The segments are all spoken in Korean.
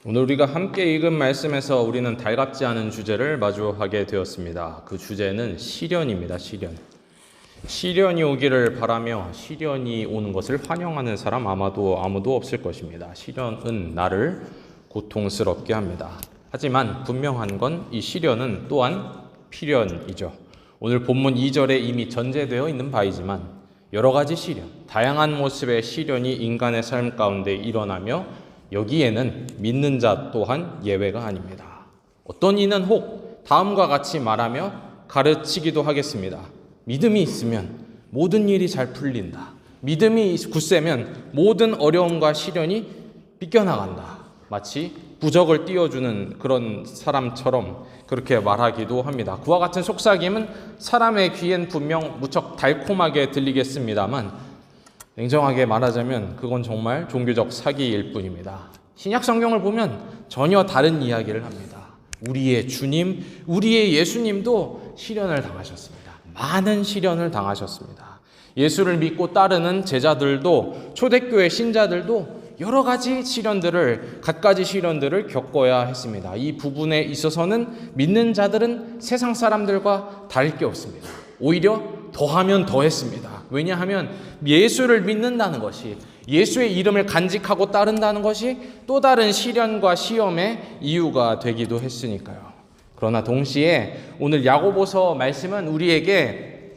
오늘 우리가 함께 읽은 말씀에서 우리는 달갑지 않은 주제를 마주하게 되었습니다. 그 주제는 시련입니다. 시련이 오기를 바라며 시련이 오는 것을 환영하는 사람 아무도 없을 것입니다. 시련은 나를 고통스럽게 합니다. 하지만 분명한 건 이 시련은 또한 필연이죠. 오늘 본문 2절에 이미 전제되어 있는 바이지만 여러 가지 시련, 다양한 모습의 시련이 인간의 삶 가운데 일어나며 여기에는 믿는 자 또한 예외가 아닙니다. 어떤 이는 혹 다음과 같이 말하며 가르치기도 하겠습니다. 믿음이 있으면 모든 일이 잘 풀린다. 믿음이 굳세면 모든 어려움과 시련이 빗겨나간다. 마치 부적을 띄워주는 그런 사람처럼 그렇게 말하기도 합니다. 그와 같은 속삭임은 사람의 귀엔 분명 무척 달콤하게 들리겠습니다만 냉정하게 말하자면 그건 정말 종교적 사기일 뿐입니다. 신약 성경을 보면 전혀 다른 이야기를 합니다. 우리의 주님, 우리의 예수님도 시련을 당하셨습니다. 많은 시련을 당하셨습니다. 예수를 믿고 따르는 제자들도, 초대교회 신자들도 여러 가지 시련들을, 갖가지 시련들을 겪어야 했습니다. 이 부분에 있어서는 믿는 자들은 세상 사람들과 다를 게 없습니다. 오히려 더하면 더했습니다. 왜냐하면 예수를 믿는다는 것이, 예수의 이름을 간직하고 따른다는 것이 또 다른 시련과 시험의 이유가 되기도 했으니까요. 그러나 동시에 오늘 야고보서 말씀은 우리에게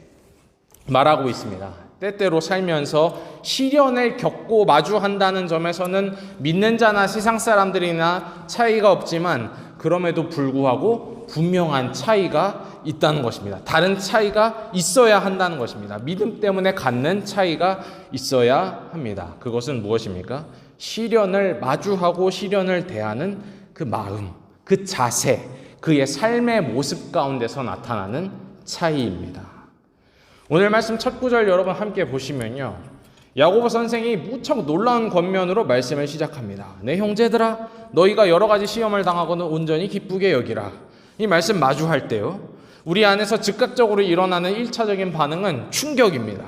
말하고 있습니다. 때때로 살면서 시련을 겪고 마주한다는 점에서는 믿는 자나 세상 사람들이나 차이가 없지만 그럼에도 불구하고 분명한 차이가 있다는 것입니다. 다른 차이가 있어야 한다는 것입니다. 믿음 때문에 갖는 차이가 있어야 합니다. 그것은 무엇입니까? 시련을 마주하고 시련을 대하는 그 마음, 그 자세, 그의 삶의 모습 가운데서 나타나는 차이입니다. 오늘 말씀 첫 구절 여러분 함께 보시면요, 야고보 선생이 무척 놀라운 권면으로 말씀을 시작합니다. 내 형제들아, 너희가 여러 가지 시험을 당하고는 온전히 기쁘게 여기라. 이 말씀 마주할 때요, 우리 안에서 즉각적으로 일어나는 1차적인 반응은 충격입니다.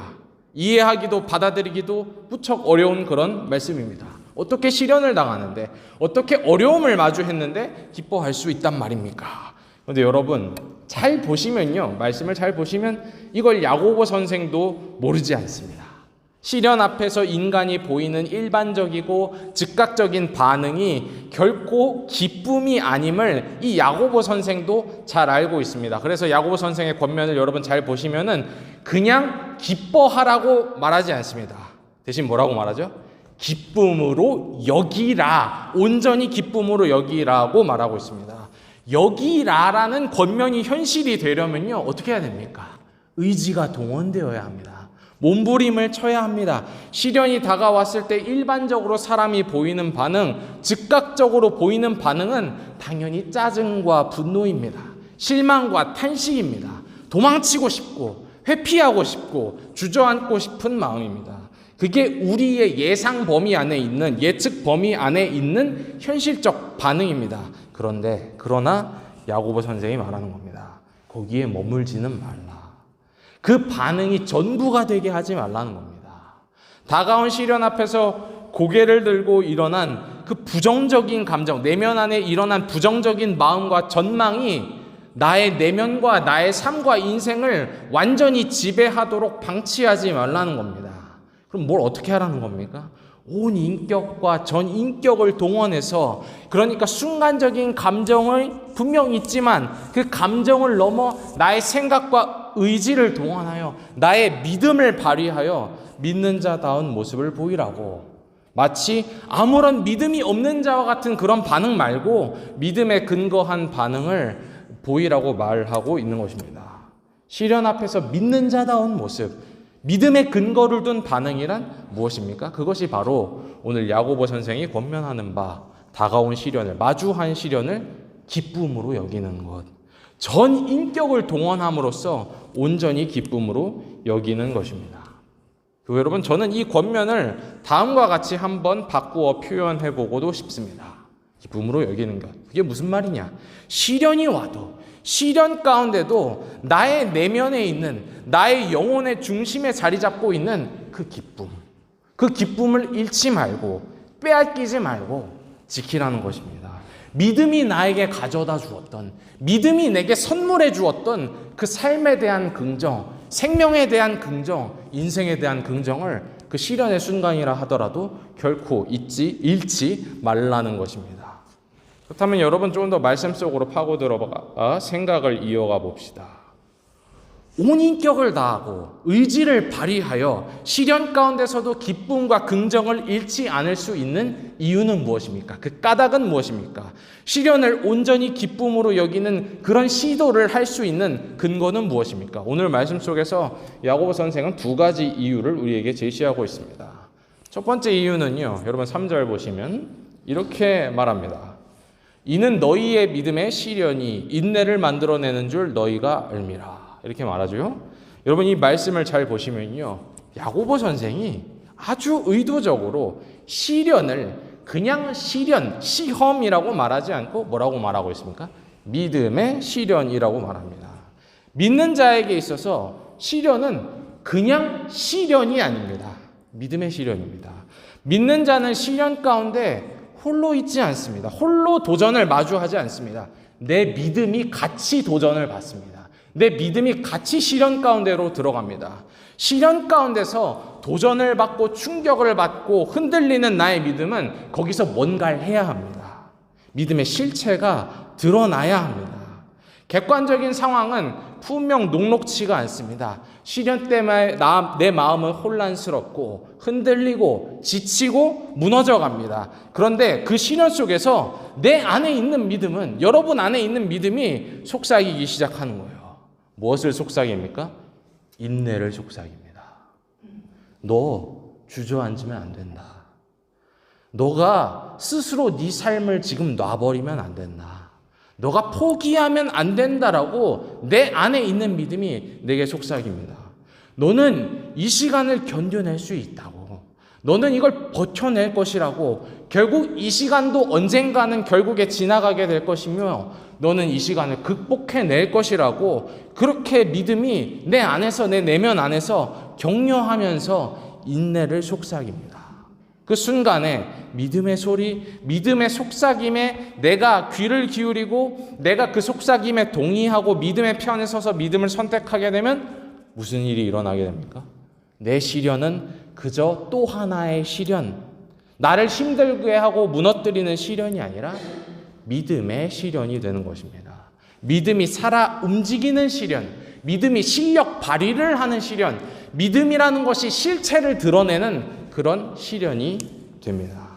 이해하기도 받아들이기도 무척 어려운 그런 말씀입니다. 어떻게 시련을 당하는데, 어떻게 어려움을 마주했는데 기뻐할 수 있단 말입니까? 그런데 여러분 잘 보시면요, 말씀을 잘 보시면 이걸 야고보 선생도 모르지 않습니다. 시련 앞에서 인간이 보이는 일반적이고 즉각적인 반응이 결코 기쁨이 아님을 이 야고보 선생도 잘 알고 있습니다. 그래서 야고보 선생의 권면을 여러분 잘 보시면은 그냥 기뻐하라고 말하지 않습니다. 대신 뭐라고 말하죠? 기쁨으로 여기라, 온전히 기쁨으로 여기라고 말하고 있습니다. 여기라라는 권면이 현실이 되려면요, 어떻게 해야 됩니까? 의지가 동원되어야 합니다. 몸부림을 쳐야 합니다. 시련이 다가왔을 때 일반적으로 사람이 보이는 반응, 즉각적으로 보이는 반응은 당연히 짜증과 분노입니다. 실망과 탄식입니다. 도망치고 싶고 회피하고 싶고 주저앉고 싶은 마음입니다. 그게 우리의 예상 범위 안에 있는, 예측 범위 안에 있는 현실적 반응입니다. 그러나 야고보 선생이 말하는 겁니다. 거기에 머물지는 말라. 그 반응이 전부가 되게 하지 말라는 겁니다. 다가온 시련 앞에서 고개를 들고 일어난 그 부정적인 감정, 내면 안에 일어난 부정적인 마음과 전망이 나의 내면과 나의 삶과 인생을 완전히 지배하도록 방치하지 말라는 겁니다. 그럼 뭘 어떻게 하라는 겁니까? 온 인격과 전 인격을 동원해서, 그러니까 순간적인 감정을 분명히 있지만 그 감정을 넘어 나의 생각과 의지를 동원하여 나의 믿음을 발휘하여 믿는 자다운 모습을 보이라고, 마치 아무런 믿음이 없는 자와 같은 그런 반응 말고 믿음에 근거한 반응을 보이라고 말하고 있는 것입니다. 시련 앞에서 믿는 자다운 모습, 믿음의 근거를 둔 반응이란 무엇입니까? 그것이 바로 오늘 야고보 선생이 권면하는 바, 다가온 시련을, 마주한 시련을 기쁨으로 여기는 것, 전 인격을 동원함으로써 온전히 기쁨으로 여기는 것입니다. 여러분, 저는 이 권면을 다음과 같이 한번 바꾸어 표현해 보고도 싶습니다. 기쁨으로 여기는 것, 그게 무슨 말이냐? 시련이 와도, 시련 가운데도 나의 내면에 있는, 나의 영혼의 중심에 자리 잡고 있는 그 기쁨, 그 기쁨을 잃지 말고 빼앗기지 말고 지키라는 것입니다. 믿음이 나에게 가져다 주었던, 믿음이 내게 선물해 주었던 그 삶에 대한 긍정, 생명에 대한 긍정, 인생에 대한 긍정을 그 시련의 순간이라 하더라도 결코 잃지 말라는 것입니다. 그렇다면 여러분 조금 더 말씀 속으로 파고 들어가 생각을 이어가 봅시다. 온 인격을 다하고 의지를 발휘하여 시련 가운데서도 기쁨과 긍정을 잃지 않을 수 있는 이유는 무엇입니까? 그 까닭은 무엇입니까? 시련을 온전히 기쁨으로 여기는 그런 시도를 할 수 있는 근거는 무엇입니까? 오늘 말씀 속에서 야고보 선생은 두 가지 이유를 우리에게 제시하고 있습니다. 첫 번째 이유는요, 여러분 3절 보시면 이렇게 말합니다. 이는 너희의 믿음의 시련이 인내를 만들어내는 줄 너희가 알미라. 이렇게 말하죠. 여러분 이 말씀을 잘 보시면요, 야고보 선생이 아주 의도적으로 시련을 그냥 시험이라고 말하지 않고 뭐라고 말하고 있습니까? 믿음의 시련이라고 말합니다. 믿는 자에게 있어서 시련은 그냥 시련이 아닙니다. 믿음의 시련입니다. 믿는 자는 시련 가운데 홀로 있지 않습니다. 홀로 도전을 마주하지 않습니다. 내 믿음이 같이 도전을 받습니다. 내 믿음이 같이 시련 가운데로 들어갑니다. 시련 가운데서 도전을 받고 충격을 받고 흔들리는 나의 믿음은 거기서 뭔가를 해야 합니다. 믿음의 실체가 드러나야 합니다. 객관적인 상황은 분명 녹록치가 않습니다. 시련 때문에 내 마음은 혼란스럽고 흔들리고 지치고 무너져 갑니다. 그런데 그 시련 속에서 내 안에 있는 믿음은, 여러분 안에 있는 믿음이 속삭이기 시작하는 거예요. 무엇을 속삭입니까? 인내를 속삭입니다. 너 주저앉으면 안 된다. 너가 스스로 네 삶을 지금 놔버리면 안 된다. 너가 포기하면 안 된다라고 내 안에 있는 믿음이 내게 속삭입니다. 너는 이 시간을 견뎌낼 수 있다고. 너는 이걸 버텨낼 것이라고. 결국 이 시간도 언젠가는 결국에 지나가게 될 것이며 너는 이 시간을 극복해낼 것이라고, 그렇게 믿음이 내 안에서, 내 내면 안에서 격려하면서 인내를 속삭입니다. 그 순간에 믿음의 소리, 믿음의 속삭임에 내가 귀를 기울이고 내가 그 속삭임에 동의하고 믿음의 편에 서서 믿음을 선택하게 되면 무슨 일이 일어나게 됩니까? 내 시련은 그저 또 하나의 시련, 나를 힘들게 하고 무너뜨리는 시련이 아니라 믿음의 시련이 되는 것입니다. 믿음이 살아 움직이는 시련, 믿음이 실력 발휘를 하는 시련, 믿음이라는 것이 실체를 드러내는 그런 시련이 됩니다.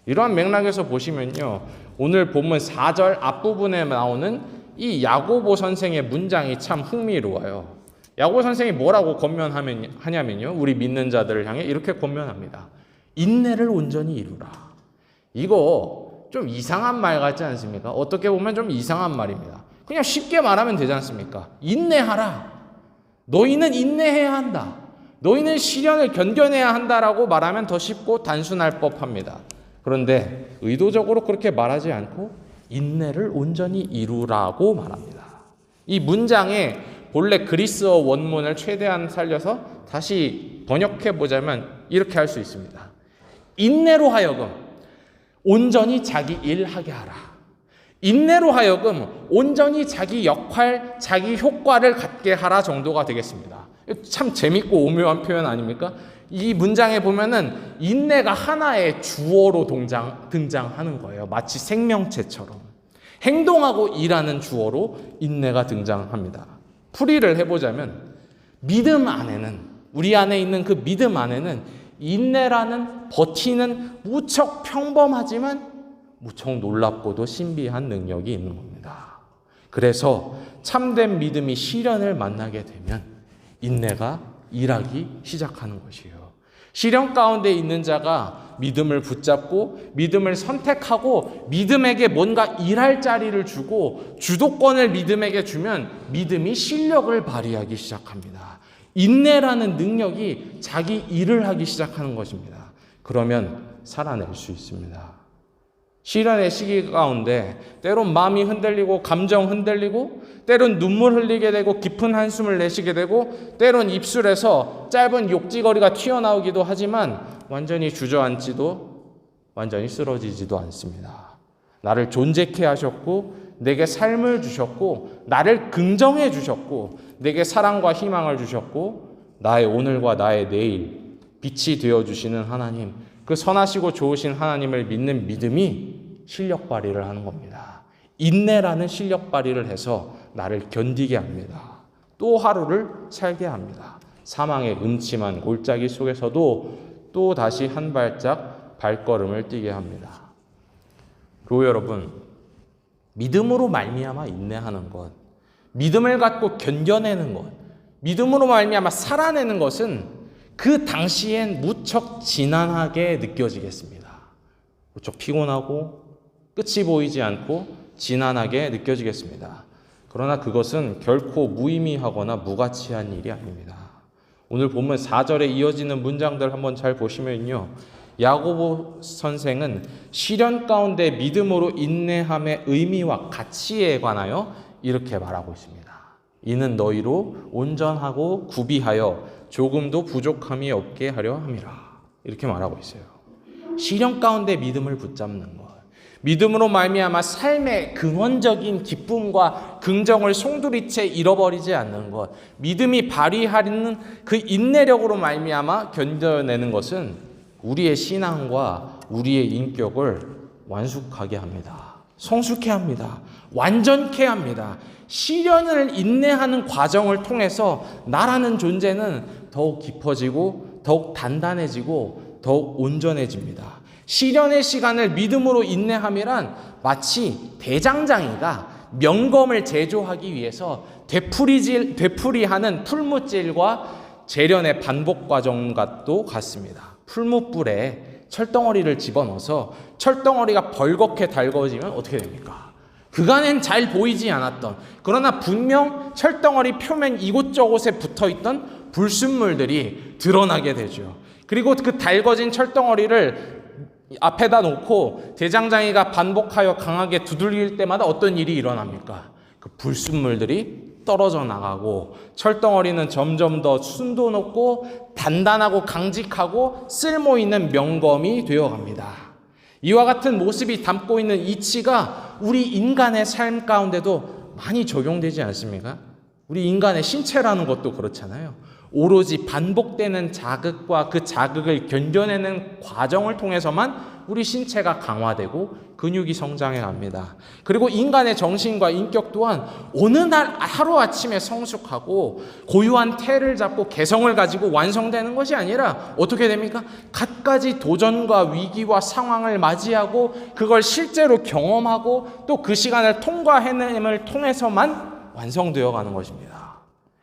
이러한 맥락에서 보시면요, 오늘 본문 4절 앞부분에 나오는 이 야고보 선생의 문장이 참 흥미로워요. 야고보 선생이 뭐라고 권면하냐면요, 우리 믿는 자들을 향해 이렇게 권면합니다. 인내를 온전히 이루라. 이거 좀 이상한 말 같지 않습니까? 어떻게 보면 좀 이상한 말입니다. 그냥 쉽게 말하면 되지 않습니까? 인내하라. 너희는 인내해야 한다. 너희는 시련을 견뎌내야 한다라고 말하면 더 쉽고 단순할 법합니다. 그런데 의도적으로 그렇게 말하지 않고 인내를 온전히 이루라고 말합니다. 이 문장의 본래 그리스어 원문을 최대한 살려서 다시 번역해 보자면 이렇게 할 수 있습니다. 인내로 하여금 온전히 자기 일 하게 하라. 인내로 하여금 온전히 자기 역할, 자기 효과를 갖게 하라 정도가 되겠습니다. 참 재밌고 오묘한 표현 아닙니까? 이 문장에 보면은 인내가 하나의 주어로 등장하는 거예요. 마치 생명체처럼. 행동하고 일하는 주어로 인내가 등장합니다. 풀이를 해보자면 믿음 안에는, 우리 안에 있는 그 믿음 안에는 인내라는 버티는 무척 평범하지만 무척 놀랍고도 신비한 능력이 있는 겁니다. 그래서 참된 믿음이 시련을 만나게 되면 인내가 일하기 시작하는 것이에요. 시련 가운데 있는 자가 믿음을 붙잡고 믿음을 선택하고 믿음에게 뭔가 일할 자리를 주고 주도권을 믿음에게 주면 믿음이 실력을 발휘하기 시작합니다. 인내라는 능력이 자기 일을 하기 시작하는 것입니다. 그러면 살아낼 수 있습니다. 시련의 시기 가운데 때론 마음이 흔들리고 감정 흔들리고 때론 눈물 흘리게 되고 깊은 한숨을 내쉬게 되고 때론 입술에서 짧은 욕지거리가 튀어나오기도 하지만 완전히 주저앉지도 완전히 쓰러지지도 않습니다. 나를 존재케 하셨고 내게 삶을 주셨고 나를 긍정해 주셨고 내게 사랑과 희망을 주셨고 나의 오늘과 나의 내일 빛이 되어주시는 하나님, 그 선하시고 좋으신 하나님을 믿는 믿음이 실력 발휘를 하는 겁니다. 인내라는 실력 발휘를 해서 나를 견디게 합니다. 또 하루를 살게 합니다. 사망의 음침한 골짜기 속에서도 또 다시 한 발짝 발걸음을 뛰게 합니다. 교회 여러분, 믿음으로 말미암아 인내하는 것, 믿음을 갖고 견뎌내는 것, 믿음으로 말미암아 살아내는 것은 그 당시엔 무척 지난하게 느껴지겠습니다. 무척 피곤하고 끝이 보이지 않고 지난하게 느껴지겠습니다. 그러나 그것은 결코 무의미하거나 무가치한 일이 아닙니다. 오늘 본문 4절에 이어지는 문장들 한번 잘 보시면요, 야고보 선생은 시련 가운데 믿음으로 인내함의 의미와 가치에 관하여 이렇게 말하고 있습니다. 이는 너희로 온전하고 구비하여 조금도 부족함이 없게 하려 함이라. 이렇게 말하고 있어요. 시련 가운데 믿음을 붙잡는 것, 믿음으로 말미암아 삶의 근원적인 기쁨과 긍정을 송두리째 잃어버리지 않는 것, 믿음이 발휘하는 그 인내력으로 말미암아 견뎌내는 것은 우리의 신앙과 우리의 인격을 완숙하게 합니다. 성숙해 합니다. 완전케 합니다. 시련을 인내하는 과정을 통해서 나라는 존재는 더욱 깊어지고 더욱 단단해지고 더욱 온전해집니다. 시련의 시간을 믿음으로 인내함이란 마치 대장장이가 명검을 제조하기 위해서 되풀이하는 풀무질과 재련의 반복 과정과도 같습니다. 풀무불에 철덩어리를 집어넣어서 철덩어리가 벌겋게 달궈지면 어떻게 됩니까? 그간엔 잘 보이지 않았던, 그러나 분명 철덩어리 표면 이곳저곳에 붙어있던 불순물들이 드러나게 되죠. 그리고 그 달궈진 철덩어리를 앞에다 놓고 대장장이가 반복하여 강하게 두들길 때마다 어떤 일이 일어납니까? 그 불순물들이 떨어져 나가고 철덩어리는 점점 더 순도 높고 단단하고 강직하고 쓸모있는 명검이 되어갑니다. 이와 같은 모습이 담고 있는 이치가 우리 인간의 삶 가운데도 많이 적용되지 않습니까? 우리 인간의 신체라는 것도 그렇잖아요. 오로지 반복되는 자극과 그 자극을 견뎌내는 과정을 통해서만 우리 신체가 강화되고 근육이 성장해 갑니다. 그리고 인간의 정신과 인격 또한 어느 날 하루아침에 성숙하고 고유한 태를 잡고 개성을 가지고 완성되는 것이 아니라 어떻게 됩니까? 갖가지 도전과 위기와 상황을 맞이하고 그걸 실제로 경험하고 또 그 시간을 통과해냄을 통해서만 완성되어 가는 것입니다.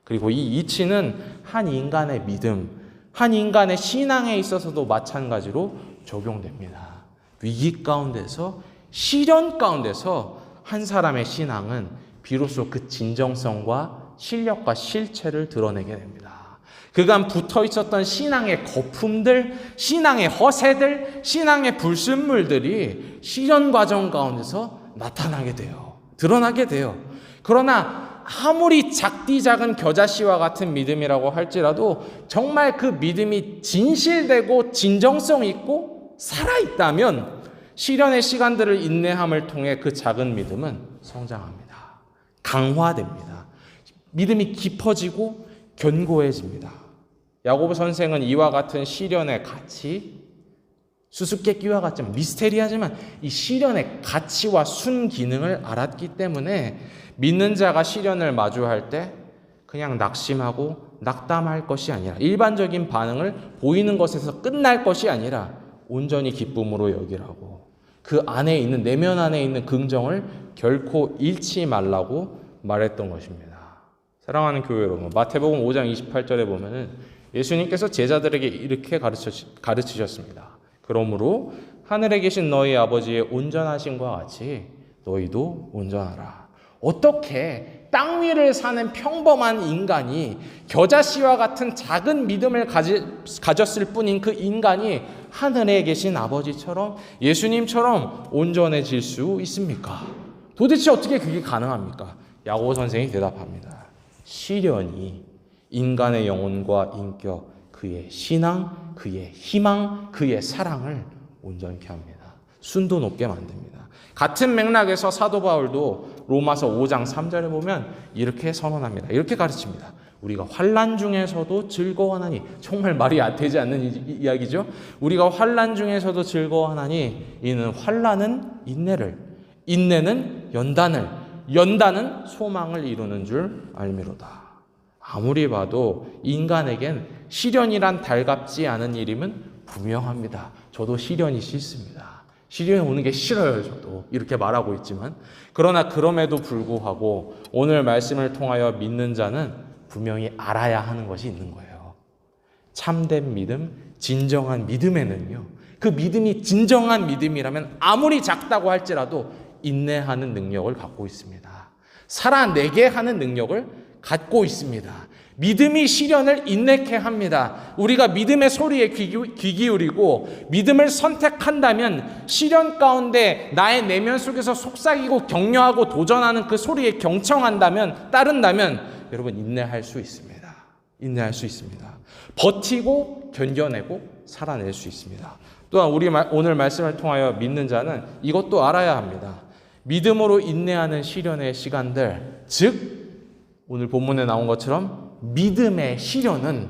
그리고 이 이치는 한 인간의 믿음, 한 인간의 신앙에 있어서도 마찬가지로 적용됩니다. 위기 가운데서, 시련 가운데서 한 사람의 신앙은 비로소 그 진정성과 실력과 실체를 드러내게 됩니다. 그간 붙어 있었던 신앙의 거품들, 신앙의 허세들, 신앙의 불순물들이 시련 과정 가운데서 나타나게 돼요. 드러나게 돼요. 그러나 아무리 작디 작은 겨자씨와 같은 믿음이라고 할지라도 정말 그 믿음이 진실되고 진정성 있고 살아있다면 시련의 시간들을 인내함을 통해 그 작은 믿음은 성장합니다. 강화됩니다. 믿음이 깊어지고 견고해집니다. 야고보 선생은 이와 같은 시련의 가치, 수수께끼와 같지만 미스테리하지만 이 시련의 가치와 순기능을 알았기 때문에 믿는 자가 시련을 마주할 때 그냥 낙심하고 낙담할 것이 아니라 일반적인 반응을 보이는 것에서 끝날 것이 아니라 온전히 기쁨으로 여기라고, 그 안에 있는, 내면 안에 있는 긍정을 결코 잃지 말라고 말했던 것입니다. 사랑하는 교회 여러분, 마태복음 5장 28절에 보면은 예수님께서 제자들에게 이렇게 가르치셨습니다. 그러므로 하늘에 계신 너희 아버지의 온전하심과 같이 너희도 온전하라. 어떻게 땅 위를 사는 평범한 인간이 겨자씨와 같은 작은 믿음을 가졌을 뿐인 그 인간이 하늘에 계신 아버지처럼 예수님처럼 온전해질 수 있습니까? 도대체 어떻게 그게 가능합니까? 야고보 선생이 대답합니다. 시련이 인간의 영혼과 인격, 그의 신앙, 그의 희망, 그의 사랑을 온전케 합니다. 순도 높게 만듭니다. 같은 맥락에서 사도 바울도 로마서 5장 3절에 보면 이렇게 선언합니다. 이렇게 가르칩니다. 우리가 환난 중에서도 즐거워하나니, 정말 말이 되지 않는 이야기죠. 우리가 환난 중에서도 즐거워하나니 이는 환난은 인내를, 인내는 연단을, 연단은 소망을 이루는 줄 알미로다. 아무리 봐도 인간에겐 시련이란 달갑지 않은 일임은 분명합니다. 저도 시련이 싫습니다. 시련이 오는 게 싫어요. 저도 이렇게 말하고 있지만, 그러나 그럼에도 불구하고 오늘 말씀을 통하여 믿는 자는 분명히 알아야 하는 것이 있는 거예요. 참된 믿음, 진정한 믿음에는요, 그 믿음이 진정한 믿음이라면 아무리 작다고 할지라도 인내하는 능력을 갖고 있습니다. 살아내게 하는 능력을 갖고 있습니다. 믿음이 시련을 인내케 합니다. 우리가 믿음의 소리에 귀 기울이고 믿음을 선택한다면 시련 가운데 나의 내면 속에서 속삭이고 격려하고 도전하는 그 소리에 따른다면 여러분 인내할 수 있습니다. 인내할 수 있습니다. 버티고 견뎌내고 살아낼 수 있습니다. 또한 우리 오늘 말씀을 통하여 믿는 자는 이것도 알아야 합니다. 믿음으로 인내하는 시련의 시간들, 즉 오늘 본문에 나온 것처럼 믿음의 시련은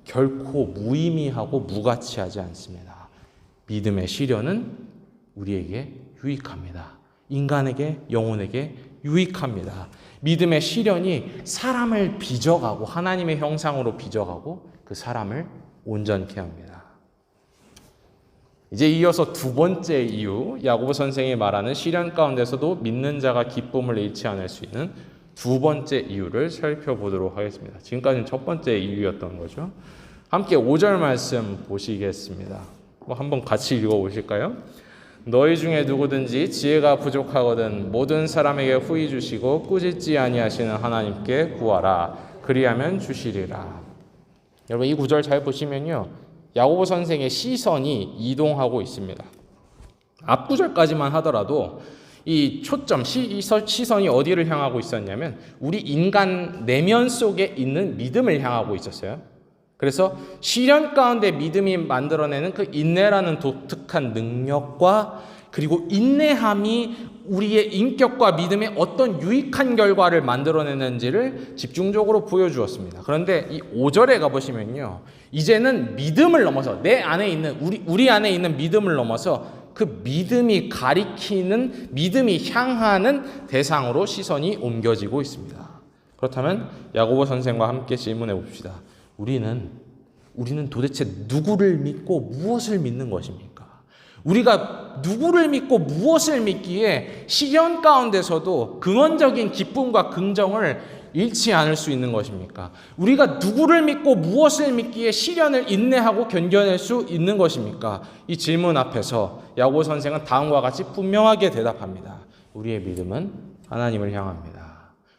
결코 무의미하고 무가치하지 않습니다. 믿음의 시련은 우리에게 유익합니다. 인간에게, 영혼에게 유익합니다. 믿음의 시련이 사람을 빚어가고 하나님의 형상으로 빚어가고 그 사람을 온전케 합니다. 이제 이어서 두 번째 이유, 야고보 선생이 말하는 시련 가운데서도 믿는 자가 기쁨을 잃지 않을 수 있는 두 번째 이유를 살펴보도록 하겠습니다. 지금까지는 첫 번째 이유였던 거죠. 함께 5절 말씀 보시겠습니다. 한번 같이 읽어보실까요? 너희 중에 누구든지 지혜가 부족하거든 모든 사람에게 후히 주시고 꾸짖지 아니하시는 하나님께 구하라. 그리하면 주시리라. 여러분 이 구절 잘 보시면요, 야고보 선생의 시선이 이동하고 있습니다. 앞 구절까지만 하더라도 이 초점, 시선이 어디를 향하고 있었냐면 우리 인간 내면 속에 있는 믿음을 향하고 있었어요. 그래서 시련 가운데 믿음이 만들어내는 그 인내라는 독특한 능력과 그리고 인내함이 우리의 인격과 믿음에 어떤 유익한 결과를 만들어내는지를 집중적으로 보여주었습니다. 그런데 이 5절에 가보시면요, 이제는 믿음을 넘어서 내 안에 있는 우리 안에 있는 믿음을 넘어서 그 믿음이 가리키는, 믿음이 향하는 대상으로 시선이 옮겨지고 있습니다. 그렇다면 야고보 선생과 함께 질문해 봅시다. 우리는 도대체 누구를 믿고 무엇을 믿는 것입니까? 우리가 누구를 믿고 무엇을 믿기에 시련 가운데서도 근원적인 기쁨과 긍정을 잃지 않을 수 있는 것입니까? 우리가 누구를 믿고 무엇을 믿기에 시련을 인내하고 견뎌낼 수 있는 것입니까? 이 질문 앞에서 야고보 선생은 다음과 같이 분명하게 대답합니다. 우리의 믿음은 하나님을 향합니다.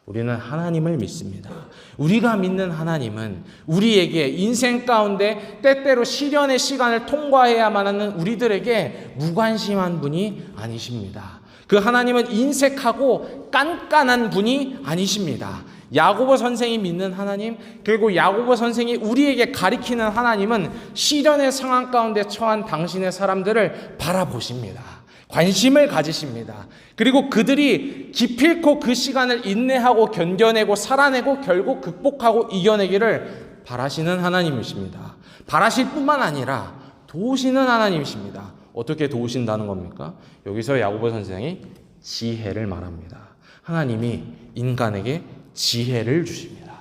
우리는 하나님을 믿습니다. 우리가 믿는 하나님은 우리에게 인생 가운데 때때로 시련의 시간을 통과해야만 하는 우리들에게 무관심한 분이 아니십니다. 그 하나님은 인색하고 깐깐한 분이 아니십니다. 야고보 선생이 믿는 하나님, 그리고 야고보 선생이 우리에게 가리키는 하나님은 시련의 상황 가운데 처한 당신의 사람들을 바라보십니다. 관심을 가지십니다. 그리고 그들이 기필코 그 시간을 인내하고 견뎌내고 살아내고 결국 극복하고 이겨내기를 바라시는 하나님이십니다. 바라실 뿐만 아니라 도우시는 하나님이십니다. 어떻게 도우신다는 겁니까? 여기서 야고보 선생이 지혜를 말합니다. 하나님이 인간에게 지혜를 주십니다.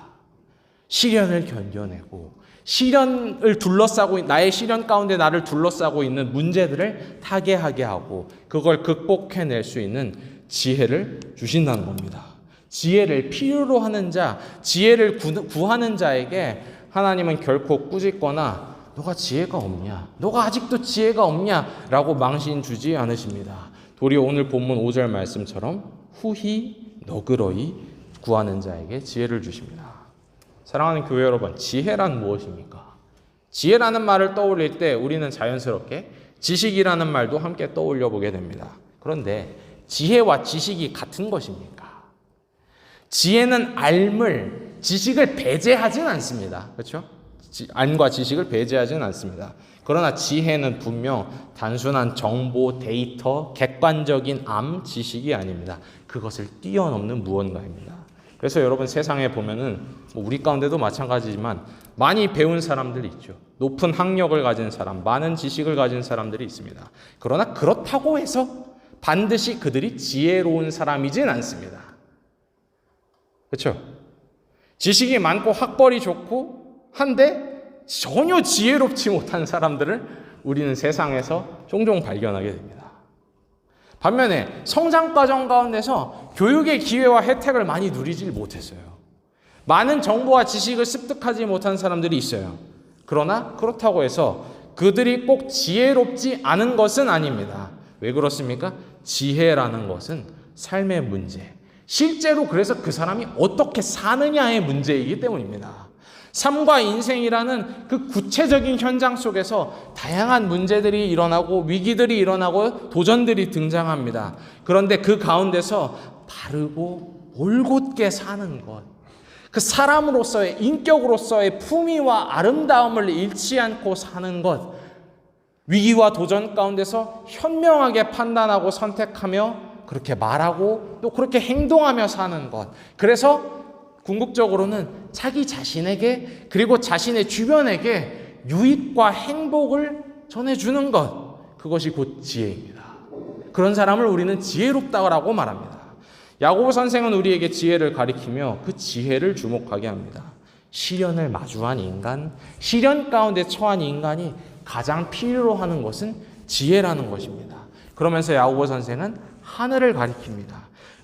시련을 견뎌내고 시련을 둘러싸고 나의 시련 가운데 나를 둘러싸고 있는 문제들을 타개하게 하고 그걸 극복해낼 수 있는 지혜를 주신다는 겁니다. 지혜를 필요로 하는 자, 지혜를 구하는 자에게 하나님은 결코 꾸짖거나 너가 지혜가 없냐? 너가 아직도 지혜가 없냐? 라고 망신 주지 않으십니다. 도리어 오늘 본문 5절 말씀처럼 후히 너그러이 구하는 자에게 지혜를 주십니다. 사랑하는 교회 여러분, 지혜란 무엇입니까? 지혜라는 말을 떠올릴 때 우리는 자연스럽게 지식이라는 말도 함께 떠올려 보게 됩니다. 그런데 지혜와 지식이 같은 것입니까? 지혜는 지식을 배제하진 않습니다. 그렇죠? 알과 지식을 배제하진 않습니다. 그러나 지혜는 분명 단순한 정보, 데이터, 객관적인 지식이 아닙니다. 그것을 뛰어넘는 무언가입니다. 그래서 여러분 세상에 보면은 우리 가운데도 마찬가지지만 많이 배운 사람들이 있죠. 높은 학력을 가진 사람, 많은 지식을 가진 사람들이 있습니다. 그러나 그렇다고 해서 반드시 그들이 지혜로운 사람이진 않습니다. 그렇죠? 지식이 많고 학벌이 좋고 한데 전혀 지혜롭지 못한 사람들을 우리는 세상에서 종종 발견하게 됩니다. 반면에 성장 과정 가운데서 교육의 기회와 혜택을 많이 누리질 못했어요. 많은 정보와 지식을 습득하지 못한 사람들이 있어요. 그러나 그렇다고 해서 그들이 꼭 지혜롭지 않은 것은 아닙니다. 왜 그렇습니까? 지혜라는 것은 삶의 문제, 실제로 그래서 그 사람이 어떻게 사느냐의 문제이기 때문입니다. 삶과 인생이라는 그 구체적인 현장 속에서 다양한 문제들이 일어나고 위기들이 일어나고 도전들이 등장합니다. 그런데 그 가운데서 바르고 올곧게 사는 것, 그 사람으로서의 인격으로서의 품위와 아름다움을 잃지 않고 사는 것, 위기와 도전 가운데서 현명하게 판단하고 선택하며 그렇게 말하고 또 그렇게 행동하며 사는 것. 그래서 궁극적으로는 자기 자신에게 그리고 자신의 주변에게 유익과 행복을 전해주는 것. 그것이 곧 지혜입니다. 그런 사람을 우리는 지혜롭다고 말합니다. 야고보 선생은 우리에게 지혜를 가리키며 그 지혜를 주목하게 합니다. 시련을 마주한 인간, 시련 가운데 처한 인간이 가장 필요로 하는 것은 지혜라는 것입니다. 그러면서 야고보 선생은 하늘을 가리킵니다.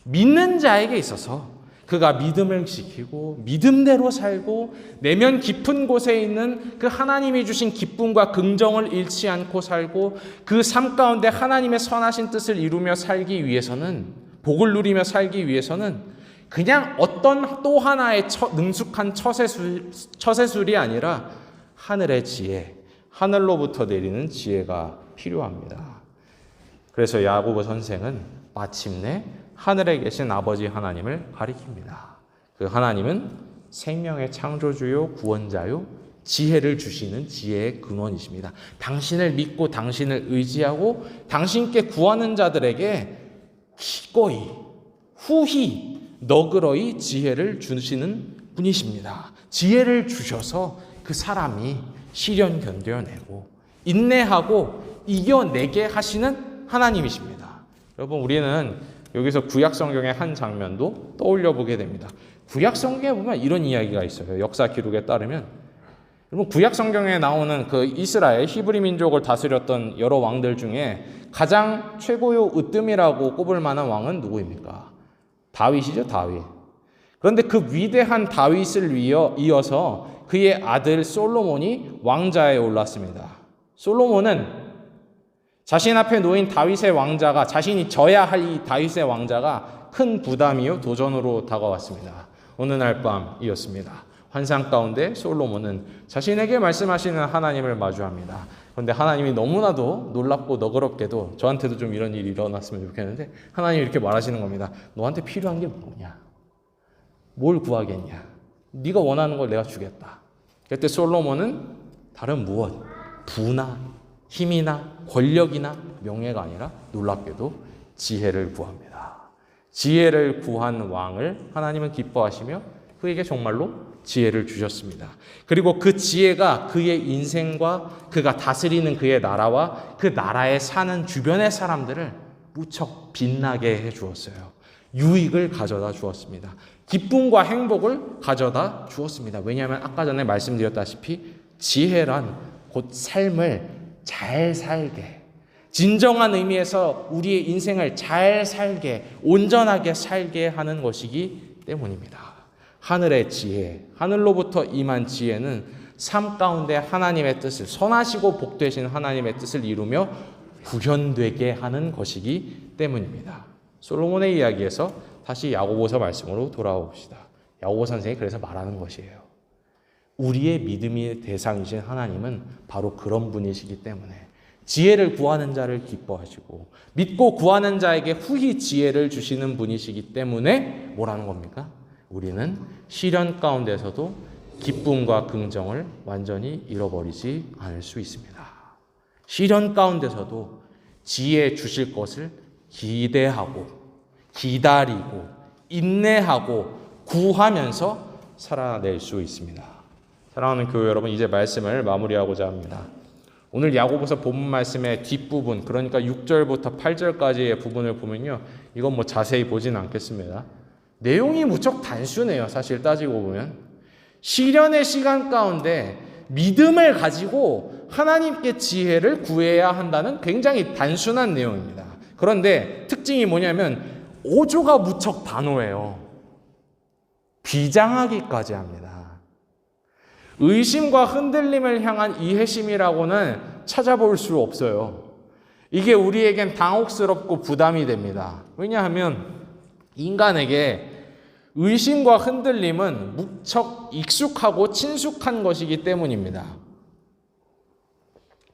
믿는 자에게 있어서 그가 믿음을 지키고 믿음대로 살고 내면 깊은 곳에 있는 그 하나님이 주신 기쁨과 긍정을 잃지 않고 살고 그 삶 가운데 하나님의 선하신 뜻을 이루며 살기 위해서는, 복을 누리며 살기 위해서는 그냥 어떤 또 하나의 능숙한 처세술이 아니라 하늘의 지혜, 하늘로부터 내리는 지혜가 필요합니다. 그래서 야고보 선생은 마침내 하늘에 계신 아버지 하나님을 가리킵니다. 그 하나님은 생명의 창조주요 구원자요 지혜를 주시는 지혜의 근원이십니다. 당신을 믿고 당신을 의지하고 당신께 구하는 자들에게 기꺼이 후히 너그러이 지혜를 주시는 분이십니다. 지혜를 주셔서 그 사람이 시련 견뎌내고 인내하고 이겨내게 하시는 하나님이십니다. 여러분, 우리는 여기서 구약 성경의 한 장면도 떠올려 보게 됩니다. 구약 성경에 보면 이런 이야기가 있어요. 역사 기록에 따르면 여러분, 구약 성경에 나오는 그 이스라엘 히브리 민족을 다스렸던 여러 왕들 중에 가장 최고요 으뜸이라고 꼽을 만한 왕은 누구입니까? 다윗이죠, 다윗. 그런데 그 위대한 다윗을 이어서 그의 아들 솔로몬이 왕자에 올랐습니다. 솔로몬은 자신 앞에 놓인 다윗의 왕자가, 자신이 져야 할 이 다윗의 왕자가 큰 부담이요 도전으로 다가왔습니다. 어느 날 밤이었습니다. 환상 가운데 솔로몬은 자신에게 말씀하시는 하나님을 마주합니다. 그런데 하나님이 너무나도 놀랍고 너그럽게도, 저한테도 좀 이런 일이 일어났으면 좋겠는데, 하나님이 이렇게 말하시는 겁니다. 너한테 필요한 게 뭐냐? 뭘 구하겠냐? 네가 원하는 걸 내가 주겠다. 그때 솔로몬은 다른 무엇, 부나 힘이나 권력이나 명예가 아니라 놀랍게도 지혜를 구합니다. 지혜를 구한 왕을 하나님은 기뻐하시며 그에게 정말로 지혜를 주셨습니다. 그리고 그 지혜가 그의 인생과 그가 다스리는 그의 나라와 그 나라에 사는 주변의 사람들을 무척 빛나게 해주었어요. 유익을 가져다 주었습니다. 기쁨과 행복을 가져다 주었습니다. 왜냐하면 아까 전에 말씀드렸다시피 지혜란 곧 삶을 잘 살게, 진정한 의미에서 우리의 인생을 잘 살게, 온전하게 살게 하는 것이기 때문입니다. 하늘의 지혜, 하늘로부터 임한 지혜는 삶 가운데 하나님의 뜻을, 선하시고 복되신 하나님의 뜻을 이루며 구현되게 하는 것이기 때문입니다. 솔로몬의 이야기에서 다시 야고보서 말씀으로 돌아옵시다. 야고보 선생이 그래서 말하는 것이에요. 우리의 믿음의 대상이신 하나님은 바로 그런 분이시기 때문에 지혜를 구하는 자를 기뻐하시고 믿고 구하는 자에게 후히 지혜를 주시는 분이시기 때문에 뭐라는 겁니까? 우리는 시련 가운데서도 기쁨과 긍정을 완전히 잃어버리지 않을 수 있습니다. 시련 가운데서도 지혜 주실 것을 기대하고 기다리고 인내하고 구하면서 살아낼 수 있습니다. 사랑하는 교회 여러분, 이제 말씀을 마무리하고자 합니다. 오늘 야고보서 본문 말씀의 뒷부분, 그러니까 6절부터 8절까지의 부분을 보면요, 이건 뭐 자세히 보지는 않겠습니다. 내용이 무척 단순해요. 사실 따지고 보면 시련의 시간 가운데 믿음을 가지고 하나님께 지혜를 구해야 한다는 굉장히 단순한 내용입니다. 그런데 특징이 뭐냐면 5조가 무척 단호해요. 비장하기까지 합니다. 의심과 흔들림을 향한 이해심이라고는 찾아볼 수 없어요. 이게 우리에겐 당혹스럽고 부담이 됩니다. 왜냐하면 인간에게 의심과 흔들림은 무척 익숙하고 친숙한 것이기 때문입니다.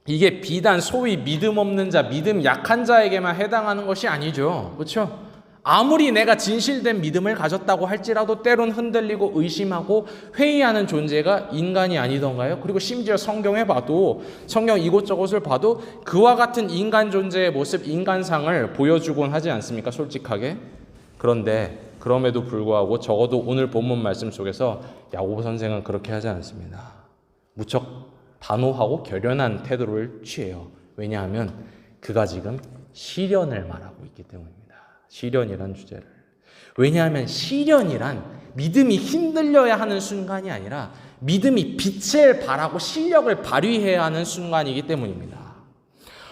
이게 비단 소위 믿음 없는 자, 믿음 약한 자에게만 해당하는 것이 아니죠. 그렇죠? 아무리 내가 진실된 믿음을 가졌다고 할지라도 때론 흔들리고 의심하고 회의하는 존재가 인간이 아니던가요? 그리고 심지어 성경에 봐도, 성경 이곳저곳을 봐도 그와 같은 인간 존재의 모습, 인간상을 보여주곤 하지 않습니까? 솔직하게. 그런데 그럼에도 불구하고 적어도 오늘 본문 말씀 속에서 야고보 선생은 그렇게 하지 않습니다. 무척 단호하고 결연한 태도를 취해요. 왜냐하면 그가 지금 시련을 말하고 있기 때문입니다. 시련이란 주제를. 왜냐하면 시련이란 믿음이 흔들려야 하는 순간이 아니라 믿음이 빛을 발하고 실력을 발휘해야 하는 순간이기 때문입니다.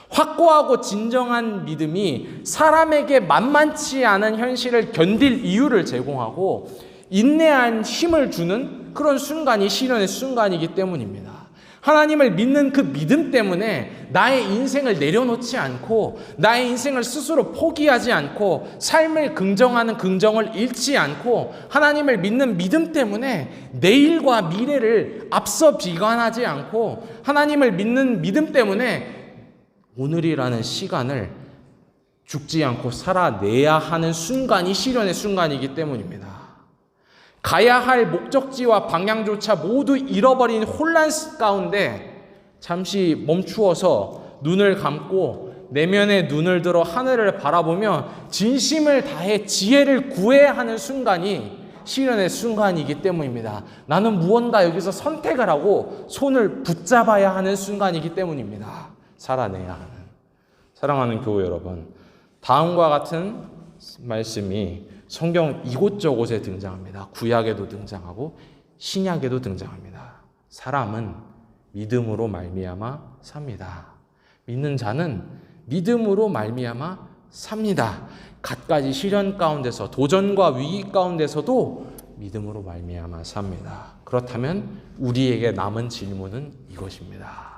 확고하고 진정한 믿음이 사람에게 만만치 않은 현실을 견딜 이유를 제공하고 인내한 힘을 주는 그런 순간이 시련의 순간이기 때문입니다. 하나님을 믿는 그 믿음 때문에 나의 인생을 내려놓지 않고 나의 인생을 스스로 포기하지 않고 삶을 긍정하는 긍정을 잃지 않고 하나님을 믿는 믿음 때문에 내일과 미래를 앞서 비관하지 않고 하나님을 믿는 믿음 때문에 오늘이라는 시간을 죽지 않고 살아내야 하는 순간이 시련의 순간이기 때문입니다. 가야 할 목적지와 방향조차 모두 잃어버린 혼란 가운데 잠시 멈추어서 눈을 감고 내면에 눈을 들어 하늘을 바라보며 진심을 다해 지혜를 구해야 하는 순간이 시련의 순간이기 때문입니다. 나는 무언가 여기서 선택을 하고 손을 붙잡아야 하는 순간이기 때문입니다. 살아내야 하는. 사랑하는 교회 여러분, 다음과 같은 말씀이 성경 이곳저곳에 등장합니다. 구약에도 등장하고 신약에도 등장합니다. 사람은 믿음으로 말미암아 삽니다. 믿는 자는 믿음으로 말미암아 삽니다. 갖가지 시련 가운데서 도전과 위기 가운데서도 믿음으로 말미암아 삽니다. 그렇다면 우리에게 남은 질문은 이것입니다.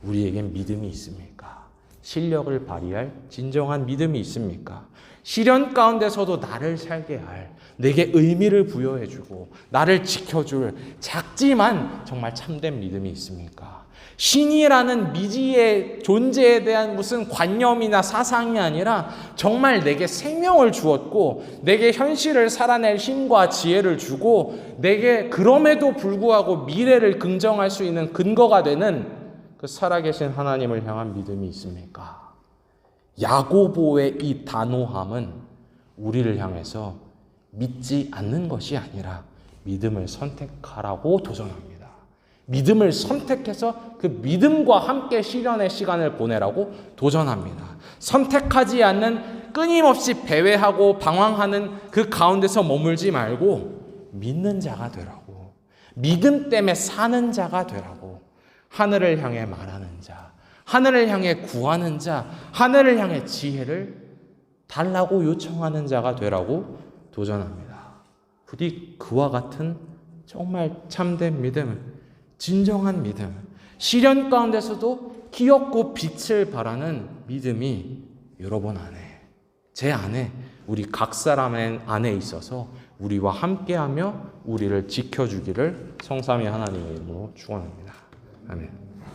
우리에겐 믿음이 있습니까? 실력을 발휘할 진정한 믿음이 있습니까? 시련 가운데서도 나를 살게 할, 내게 의미를 부여해주고 나를 지켜줄 작지만 정말 참된 믿음이 있습니까? 신이라는 미지의 존재에 대한 무슨 관념이나 사상이 아니라 정말 내게 생명을 주었고 내게 현실을 살아낼 힘과 지혜를 주고 내게 그럼에도 불구하고 미래를 긍정할 수 있는 근거가 되는 그 살아계신 하나님을 향한 믿음이 있습니까? 야고보의 이 단호함은 우리를 향해서 믿지 않는 것이 아니라 믿음을 선택하라고 도전합니다. 믿음을 선택해서 그 믿음과 함께 시련의 시간을 보내라고 도전합니다. 선택하지 않는 끊임없이 배회하고 방황하는 그 가운데서 머물지 말고 믿는 자가 되라고, 믿음 때문에 사는 자가 되라고, 하늘을 향해 말하는 자, 하늘을 향해 구하는 자, 하늘을 향해 지혜를 달라고 요청하는 자가 되라고 도전합니다. 부디 그와 같은 정말 참된 믿음, 진정한 믿음, 시련 가운데서도 기엽고 빛을 발하는 믿음이 여러분 안에, 제 안에, 우리 각 사람 안에 있어서 우리와 함께하며 우리를 지켜주기를 성삼위 하나님의 이름으로 축원합니다. 아멘.